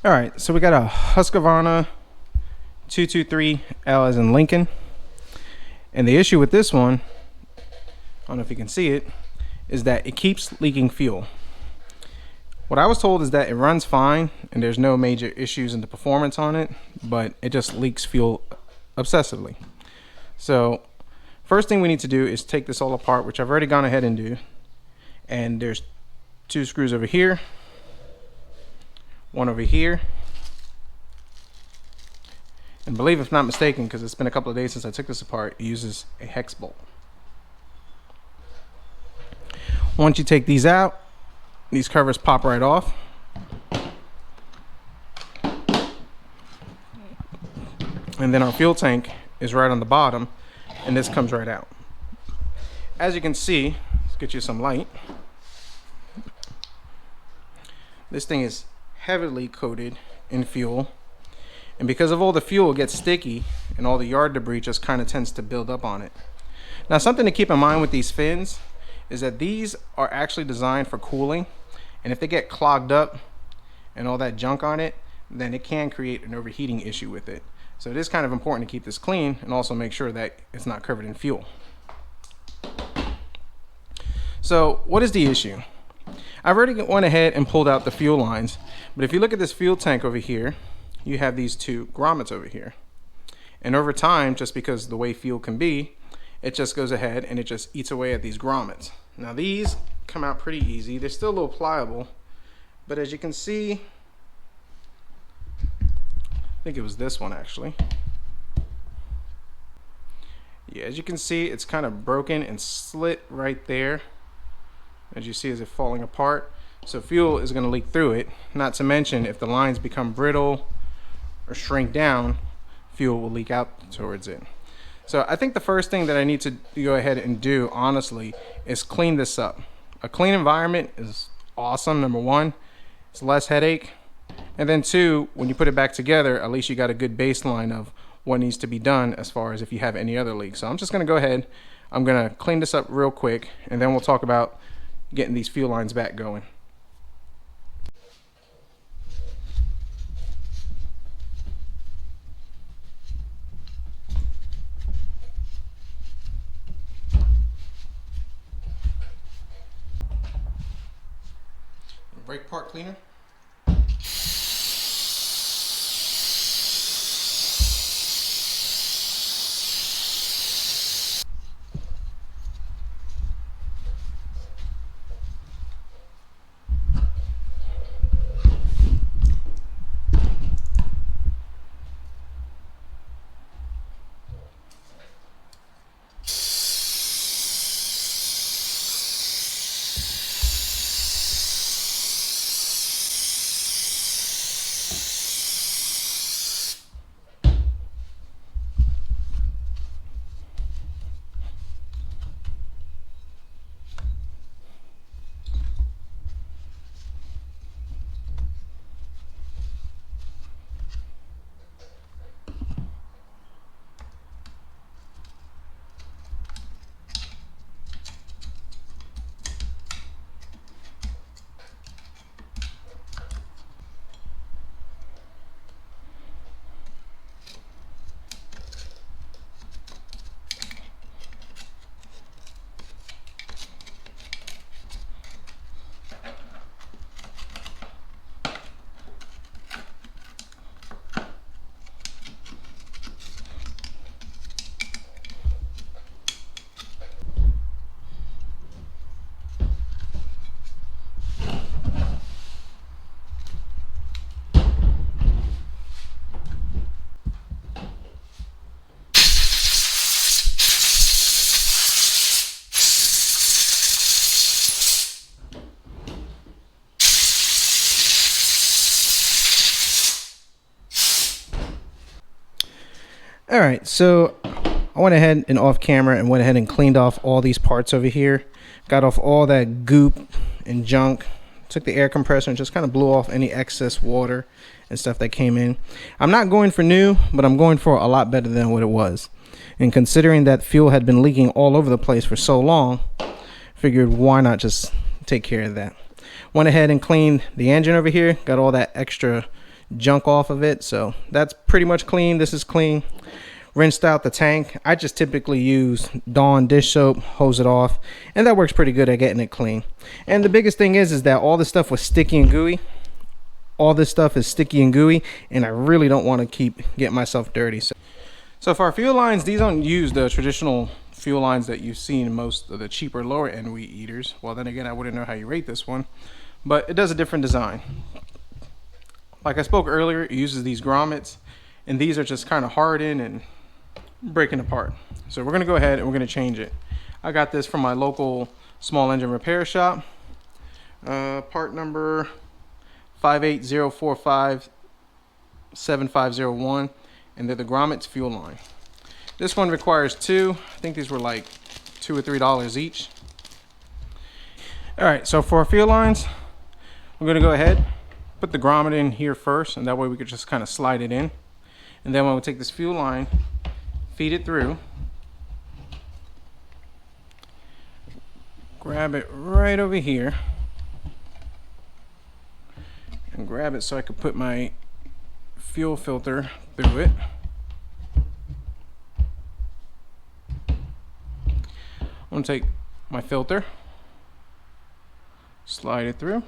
All right, so we got a Husqvarna 223L as in Lincoln. And the issue with this one, I don't know if you can see it, is that it keeps leaking fuel. What I was told is that it runs fine and there's no major issues in the performance on it, but it just leaks fuel obsessively. So first thing we need to do is take this all apart, which I've already gone ahead and do. And there's 2 screws over here, 1 over here. And believe if not mistaken, because it's been a couple of days since I took this apart, it uses a hex bolt. Once you take these out, these covers pop right off. And then our fuel tank is right on the bottom, and this comes right out. As you can see, let's get you some light. This thing is heavily coated in fuel. And because of all the fuel, it gets sticky and all the yard debris just kind of tends to build up on it. Now, something to keep in mind with these fins is that these are actually designed for cooling. And if they get clogged up and all that junk on it, then it can create an overheating issue with it. So it is kind of important to keep this clean and also make sure that it's not covered in fuel. So what is the issue? I've already went ahead and pulled out the fuel lines, but if you look at this fuel tank over here, you have these 2 grommets over here. And over time, just because the way fuel can be, it just goes ahead and it just eats away at these grommets. Now these come out pretty easy. They're still a little pliable, but as you can see, I think it was this one actually. Yeah, as you can see, it's kind of broken and slit right there. As you see, as it falling apart. So fuel is going to leak through it. Not to mention, if the lines become brittle or shrink down, fuel will leak out towards it. So I think the first thing that I need to go ahead and do, honestly, is clean this up. A clean environment is awesome, number 1. It's less headache. And then 2, when you put it back together, at least you got a good baseline of what needs to be done as far as if you have any other leaks. So I'm just going to go ahead, I'm going to clean this up real quick, and then we'll talk about getting these fuel lines back going. Brake part cleaner. All right, so I went ahead and off camera and went ahead and cleaned off all these parts over here. Got off all that goop and junk. Took the air compressor and just kind of blew off any excess water and stuff that came in. I'm not going for new, but I'm going for a lot better than what it was. And considering that fuel had been leaking all over the place for so long, figured why not just take care of that. Went ahead and cleaned the engine over here. Got all that extra junk off of it. So that's pretty much clean. This is clean. Rinsed out the tank. I just typically use Dawn dish soap, hose it off, and that works pretty good at getting it clean. And the biggest thing is that all this stuff was sticky and gooey. All this stuff is sticky and gooey, and I really don't want to keep getting myself dirty. So for our fuel lines, these don't use the traditional fuel lines that you've seen in most of the cheaper lower end weed eaters. Well, then again, I wouldn't know how you rate this one, but it does a different design. Like I spoke earlier, it uses these grommets, and these are just kind of hardened and breaking apart. So we're going to go ahead and we're going to change it. I got this from my local small engine repair shop. Part number 580457501, and they're the grommets fuel line. This one requires 2. I think these were like $2 or $3 each. All right, so for our fuel lines, we're going to go ahead, put the grommet in here first, and that way we could just kind of slide it in. And then when we take this fuel line, feed it through, grab it right over here, and grab it so I could put my fuel filter through it. I'm going to take my filter, slide it through.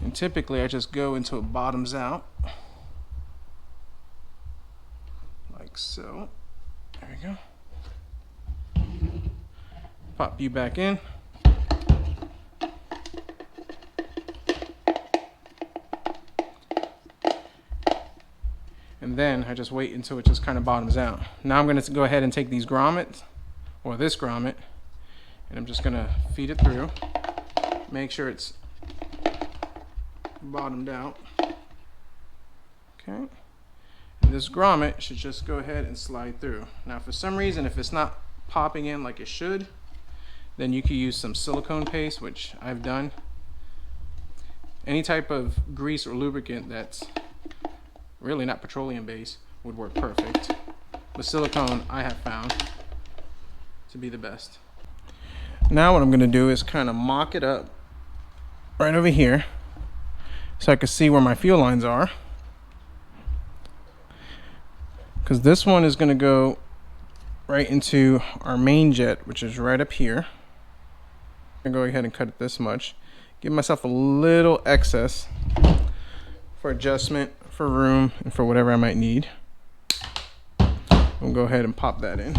And typically I just go until it bottoms out, like so. There we go. Pop you back in. And then I just wait until it just kind of bottoms out. Now I'm going to go ahead and take these grommets, or this grommet, and I'm just going to feed it through. Make sure it's bottomed out. Okay. And this grommet should just go ahead and slide through. Now for some reason, if it's not popping in like it should, then you could use some silicone paste, which I've done. Any type of grease or lubricant that's really not petroleum based would work perfect. But silicone I have found to be the best. Now what I'm going to do is kind of mock it up right over here so I can see where my fuel lines are. Because this one is going to go right into our main jet, which is right up here. I'm going to go ahead and cut it this much. Give myself a little excess for adjustment, for room, and for whatever I might need. We'll go ahead and pop that in.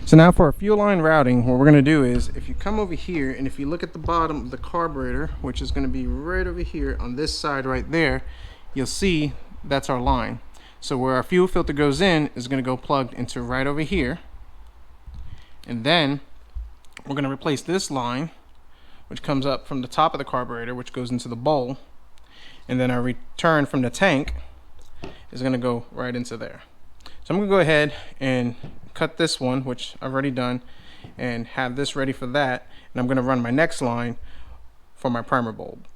So now for our fuel line routing, what we're going to do is, if you come over here and if you look at the bottom of the carburetor, which is going to be right over here on this side right there, you'll see that's our line. So where our fuel filter goes in is going to go plugged into right over here. And then we're going to replace this line, which comes up from the top of the carburetor, which goes into the bowl. And then our return from the tank is going to go right into there. So I'm going to go ahead and cut this one, which I've already done, and have this ready for that. And I'm going to run my next line for my primer bulb.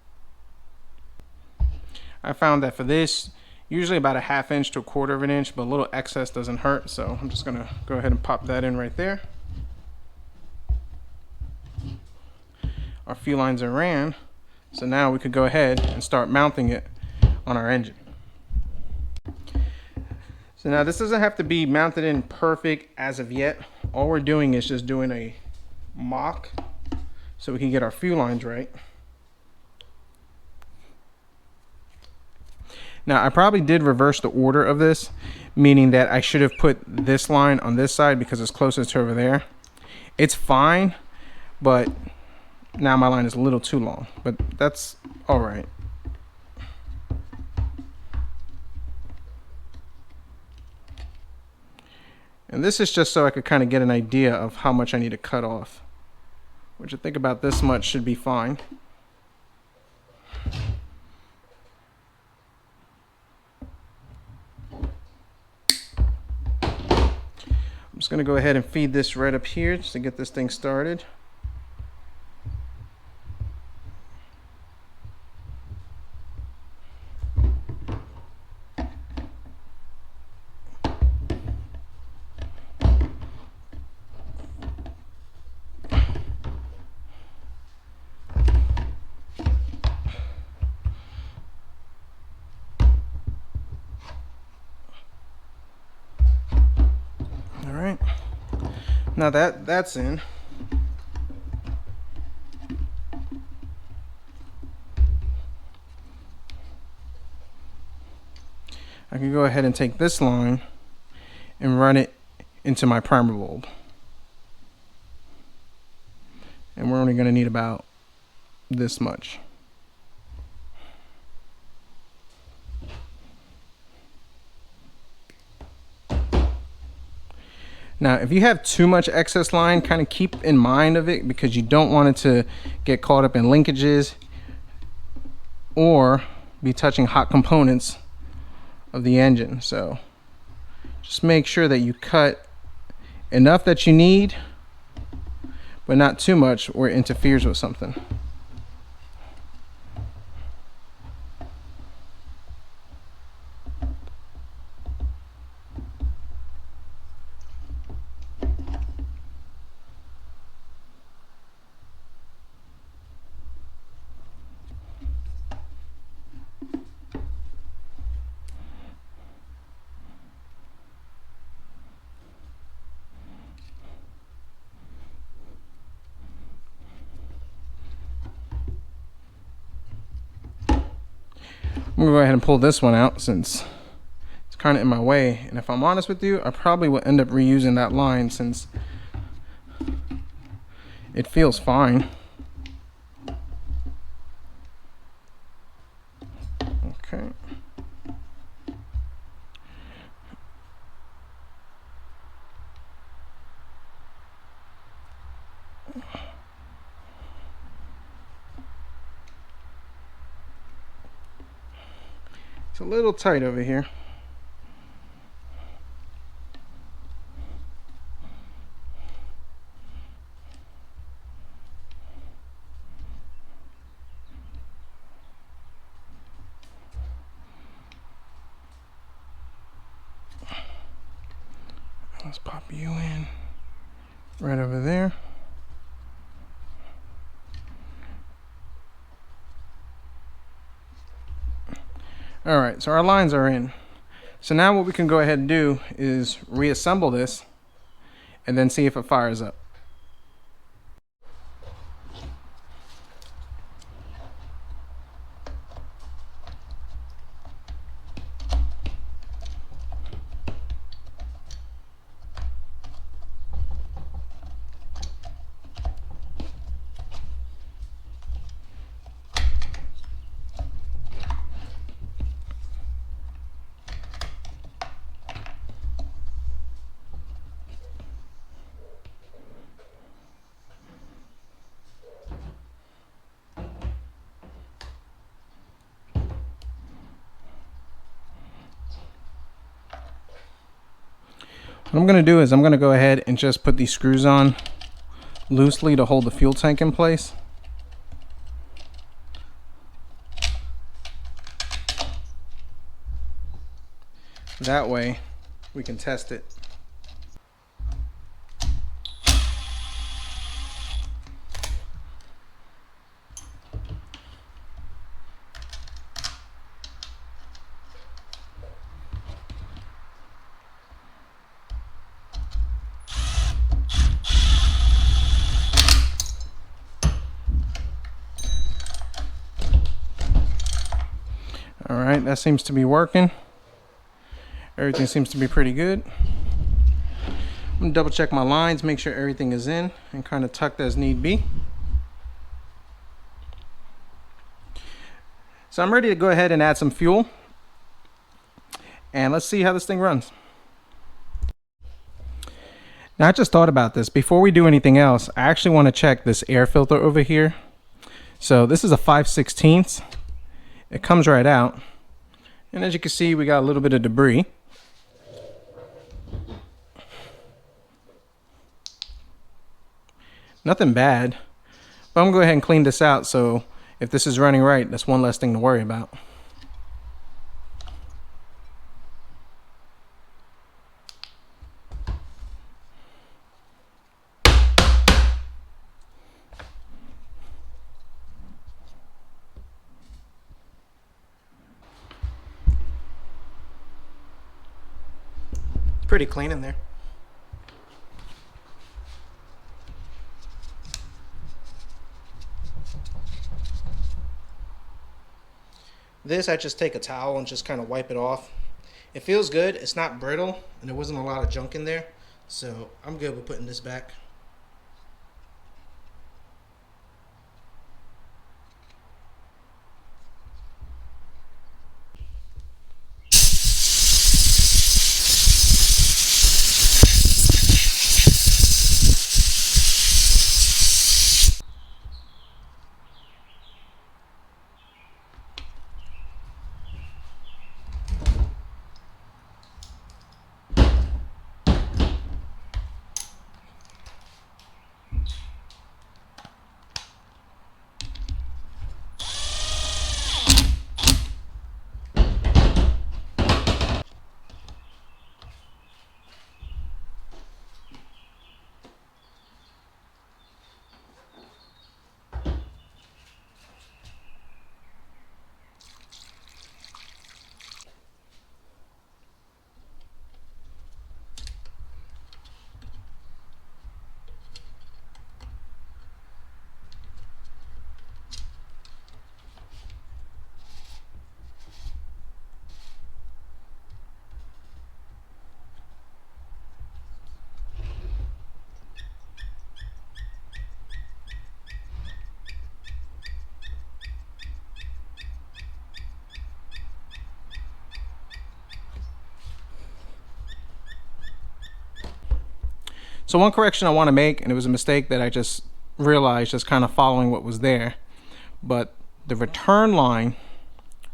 I found that for this, usually about a 1/2 inch to 1/4 of an inch, but a little excess doesn't hurt. So I'm just going to go ahead and pop that in right there. Our fuel lines are ran, so now we could go ahead and start mounting it on our engine. So now this doesn't have to be mounted in perfect as of yet. All we're doing is just doing a mock so we can get our fuel lines right. Now I probably did reverse the order of this, meaning that I should have put this line on this side because it's closest to over there. It's fine, but now my line is a little too long, but that's all right. And this is just so I could kind of get an idea of how much I need to cut off, which I think about this much should be fine. I'm just going to go ahead and feed this right up here just to get this thing started. Now that's in. I can go ahead and take this line and run it into my primer bulb. And we're only going to need about this much. Now, if you have too much excess line, kind of keep in mind of it, because you don't want it to get caught up in linkages or be touching hot components of the engine. So just make sure that you cut enough that you need, but not too much or it interferes with something. I'm gonna go ahead and pull this one out since it's kind of in my way, and if I'm honest with you, I probably will end up reusing that line since it feels fine. Okay. It's a little tight over here. Let's pop you in right over there. All right, so our lines are in. So now what we can go ahead and do is reassemble this and then see if it fires up. What I'm going to do is I'm going to go ahead and just put these screws on loosely to hold the fuel tank in place. That way we can test it. All right, that seems to be working. Everything seems to be pretty good. I'm gonna double check my lines, make sure everything is in and kind of tucked as need be. So I'm ready to go ahead and add some fuel. And let's see how this thing runs. Now I just thought about this. Before we do anything else, I actually want to check this air filter over here. So this is a 5/16. It comes right out. And as you can see, we got a little bit of debris. Nothing bad. But I'm gonna go ahead and clean this out, so if this is running right, that's one less thing to worry about. Pretty clean in there. This, I just take a towel and just kind of wipe it off. It feels good. It's not brittle, and there wasn't a lot of junk in there, so I'm good with putting this back. So one correction I want to make, and it was a mistake that I just realized just kind of following what was there, but the return line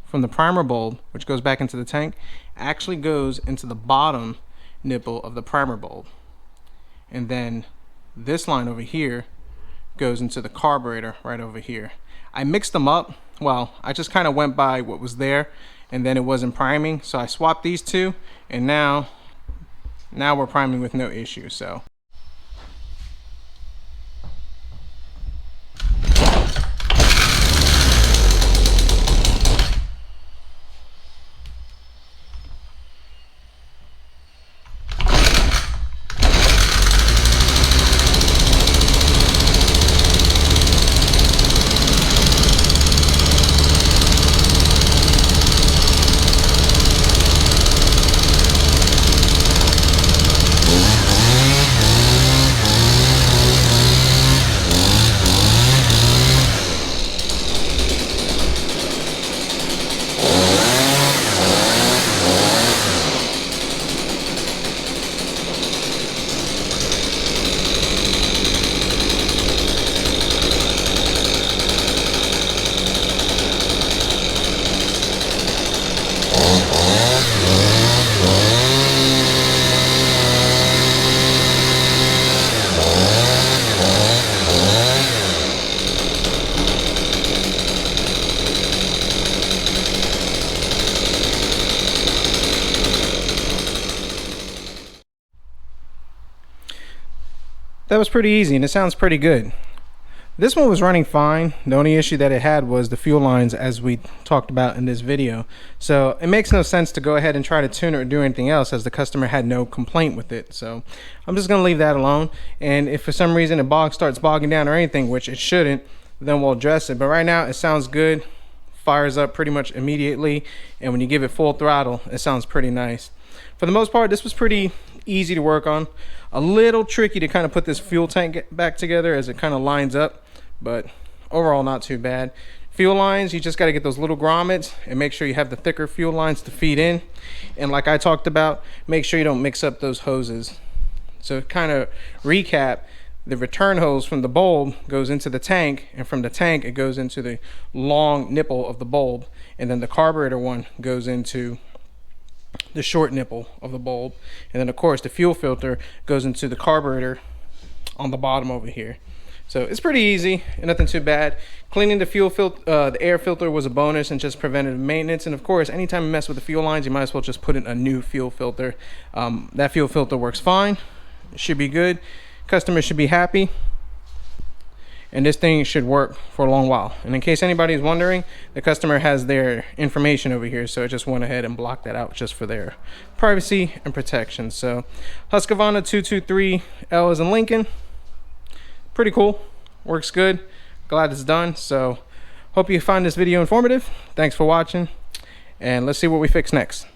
from the primer bulb, which goes back into the tank, actually goes into the bottom nipple of the primer bulb. And then this line over here goes into the carburetor right over here. I mixed them up. Well, I just kind of went by what was there, and then it wasn't priming, so I swapped these two, and now we're priming with no issue. So that was pretty easy, and it sounds pretty good. This one was running fine. The only issue that it had was the fuel lines, as we talked about in this video. So it makes no sense to go ahead and try to tune it or do anything else, as the customer had no complaint with it. So I'm just going to leave that alone. And if for some reason it starts bogging down or anything, which it shouldn't, then we'll address it. But right now it sounds good. Fires up pretty much immediately. And when you give it full throttle, it sounds pretty nice. For the most part, this was pretty easy to work on. A little tricky to kind of put this fuel tank back together as it kind of lines up, but overall not too bad. Fuel lines, you just got to get those little grommets and make sure you have the thicker fuel lines to feed in. And like I talked about, make sure you don't mix up those hoses. So kind of recap, the return hose from the bulb goes into the tank, and from the tank it goes into the long nipple of the bulb, and then the carburetor one goes into the short nipple of the bulb, and then of course the fuel filter goes into the carburetor on the bottom over here. So it's pretty easy and nothing too bad. Cleaning the fuel filter, the air filter was a bonus and just preventative maintenance. And of course, anytime you mess with the fuel lines, you might as well just put in a new fuel filter. That fuel filter works fine. It should be good. Customers should be happy. And this thing should work for a long while. And in case anybody is wondering, the customer has their information over here, so I just went ahead and blocked that out just for their privacy and protection. So Husqvarna 223L is in Lincoln. Pretty cool, works good. Glad it's done. So hope you find this video informative. Thanks for watching. and let's see what we fix next.